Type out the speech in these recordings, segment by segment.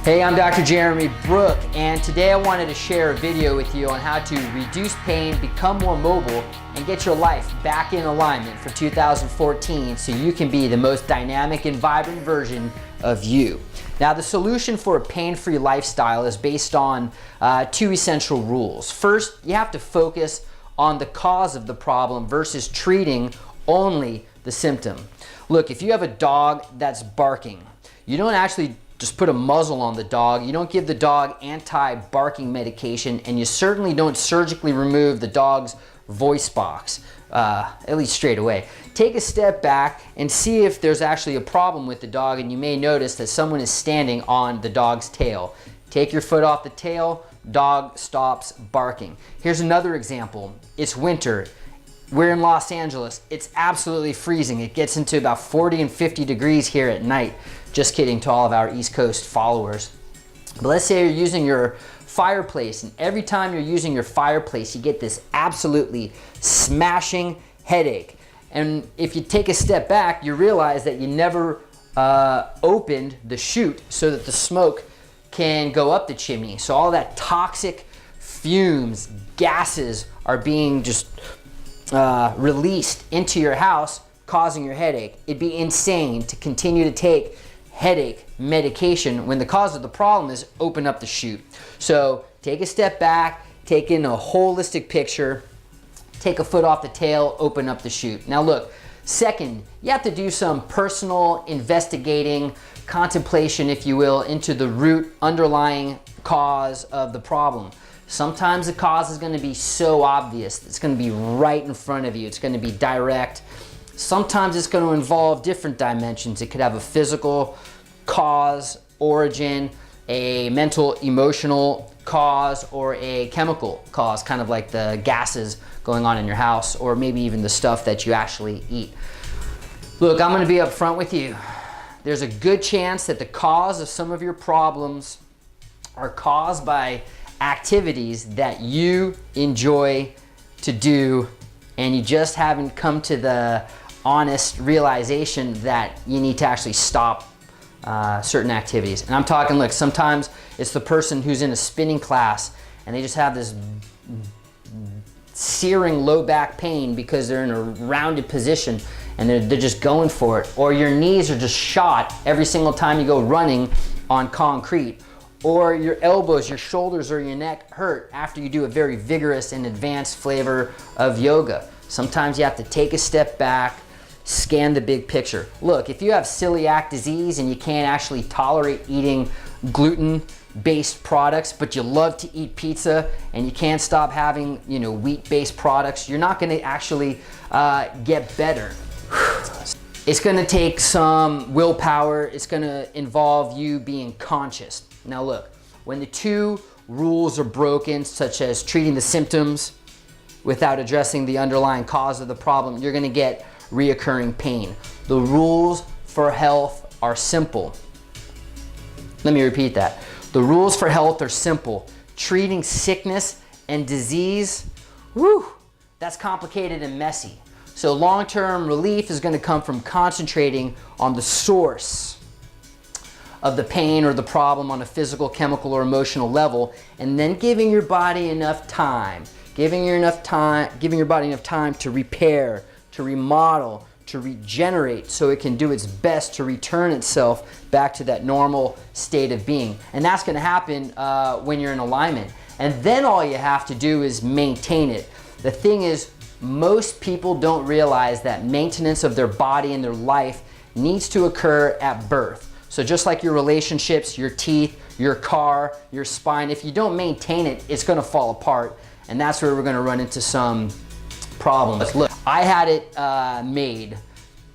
Hey, I'm Dr. Jeremy Brook, and today I wanted to share a video with you on how to reduce pain, become more mobile, and get your life back in alignment for 2014 so you can be the most dynamic and vibrant version of you. Now, the solution for a pain-free lifestyle is based on two essential rules. First, you have to focus on the cause of the problem versus treating only the symptom. Look, if you have a dog that's barking, you don't actually just put a muzzle on the dog, you don't give the dog anti-barking medication, and you certainly don't surgically remove the dog's voice box, at least straight away. Take a step back and see if there's actually a problem with the dog, and you may notice that someone is standing on the dog's tail. Take your foot off the tail, dog stops barking. Here's another example. It's winter. We're in Los Angeles. It's absolutely freezing. It gets into about 40 and 50 degrees here at night. Just kidding to all of our East Coast followers. But let's say you're using your fireplace, and every time you're using your fireplace, you get this absolutely smashing headache. And if you take a step back, you realize that you never opened the chute so that the smoke can go up the chimney. So all that toxic fumes, gases are being just released into your house, causing your headache. It'd be insane to continue to take headache medication when the cause of the problem is open up the chute. So take a step back, take in a holistic picture, take a foot off the tail, open up the chute. Now look, second, you have to do some personal investigating, contemplation, if you will, into the root underlying cause of the problem. Sometimes the cause is going to be so obvious, it's going to be right in front of you, it's going to be direct. Sometimes it's going to involve different dimensions. It could have a physical cause, origin, a mental, emotional cause, or a chemical cause, kind of like the gases going on in your house, or maybe even the stuff that you actually eat. Look, I'm going to be upfront with you. There's a good chance that the cause of some of your problems are caused by activities that you enjoy to do, and you just haven't come to the honest realization that you need to actually stop certain activities. And I'm talking, look, sometimes it's the person who's in a spinning class and they just have this searing low back pain because they're in a rounded position and they're just going for it. Or your knees are just shot every single time you go running on concrete. Or your elbows, your shoulders, or your neck hurt after you do a very vigorous and advanced flavor of yoga. Sometimes you have to take a step back, scan the big picture. Look, if you have celiac disease and you can't actually tolerate eating gluten-based products, but you love to eat pizza and you can't stop having, wheat-based products, you're not going to actually get better. It's going to take some willpower. It's going to involve you being conscious. Now look, when the two rules are broken, such as treating the symptoms without addressing the underlying cause of the problem, you're going to get reoccurring pain. The rules for health are simple. Let me repeat that. The rules for health are simple. Treating sickness and disease, that's complicated and messy. So long-term relief is going to come from concentrating on the source of the pain or the problem on a physical, chemical, or emotional level, and then giving your body enough time, giving your body enough time to repair, to remodel, to regenerate, so it can do its best to return itself back to that normal state of being. And that's going to happen when you're in alignment. And then all you have to do is maintain it. The thing is, most people don't realize that maintenance of their body and their life needs to occur at birth. So just like your relationships, your teeth, your car, your spine, if you don't maintain it, it's going to fall apart. And that's where we're going to run into some problems. Look, I had it made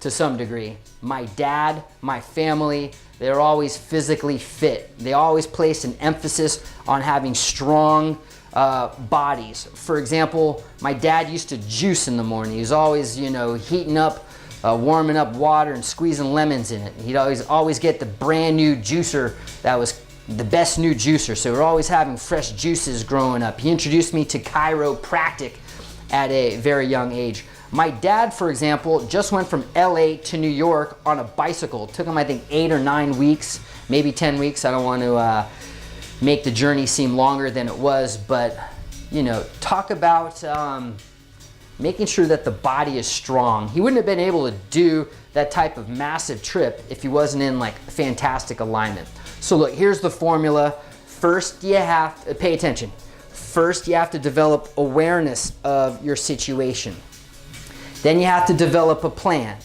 to some degree. My dad, my family, they're always physically fit. They always place an emphasis on having strong bodies. For example, my dad used to juice in the morning. He was always, heating up, warming up water and squeezing lemons in it. He'd always get the brand new juicer that was the best new juicer. So we're always having fresh juices growing up. He introduced me to chiropractic at a very young age. My dad, for example, just went from LA to New York on a bicycle. It took him, I think, 8 or 9 weeks. maybe 10 weeks. I don't want to make the journey seem longer than it was, but you know, talk about making sure that the body is strong. He wouldn't have been able to do that type of massive trip if he wasn't in like fantastic alignment. So look, here's the formula. First, you have to pay attention. First, you have to develop awareness of your situation. Then you have to develop a plan.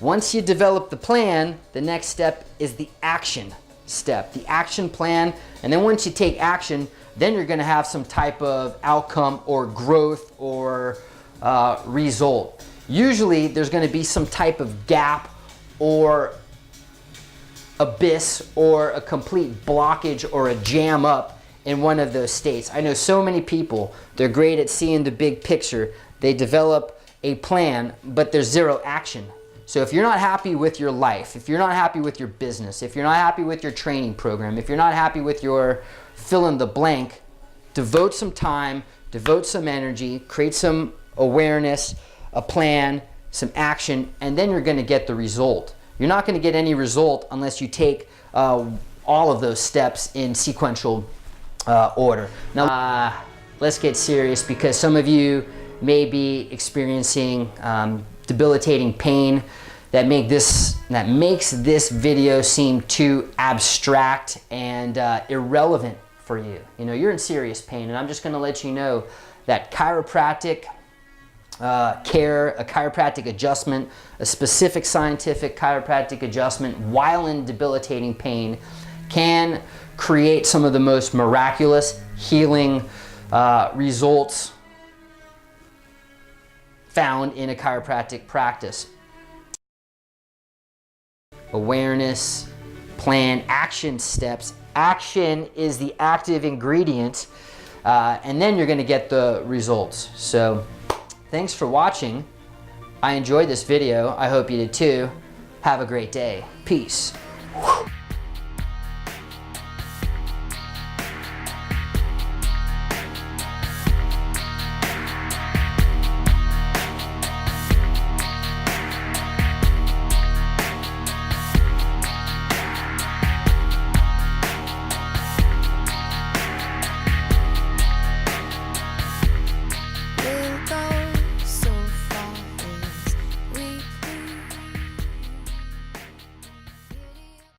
Once you develop the plan, the next step is the action step, the action plan. And then once you take action, then you're gonna have some type of outcome or growth or result. Usually there's gonna be some type of gap or abyss or a complete blockage or a jam up in one of those states. I know so many people, they're great at seeing the big picture. They develop a plan, but there's zero action. So if you're not happy with your life, if you're not happy with your business, if you're not happy with your training program, if you're not happy with your fill in the blank, devote some time, devote some energy, create some awareness, a plan, some action, and then you're gonna get the result. You're not gonna get any result unless you take all of those steps in sequential order. Now, let's get serious, because some of you may be experiencing debilitating pain that makes this video seem too abstract and irrelevant for you. You know, you're in serious pain, and I'm just gonna let you know that chiropractic care, a chiropractic adjustment, a specific scientific chiropractic adjustment while in debilitating pain can create some of the most miraculous healing results found in a chiropractic practice. Awareness, plan, action steps. Action is the active ingredient, and then you're going to get the results. So thanks for watching. I enjoyed this video. I hope you did too. Have a great day. Peace.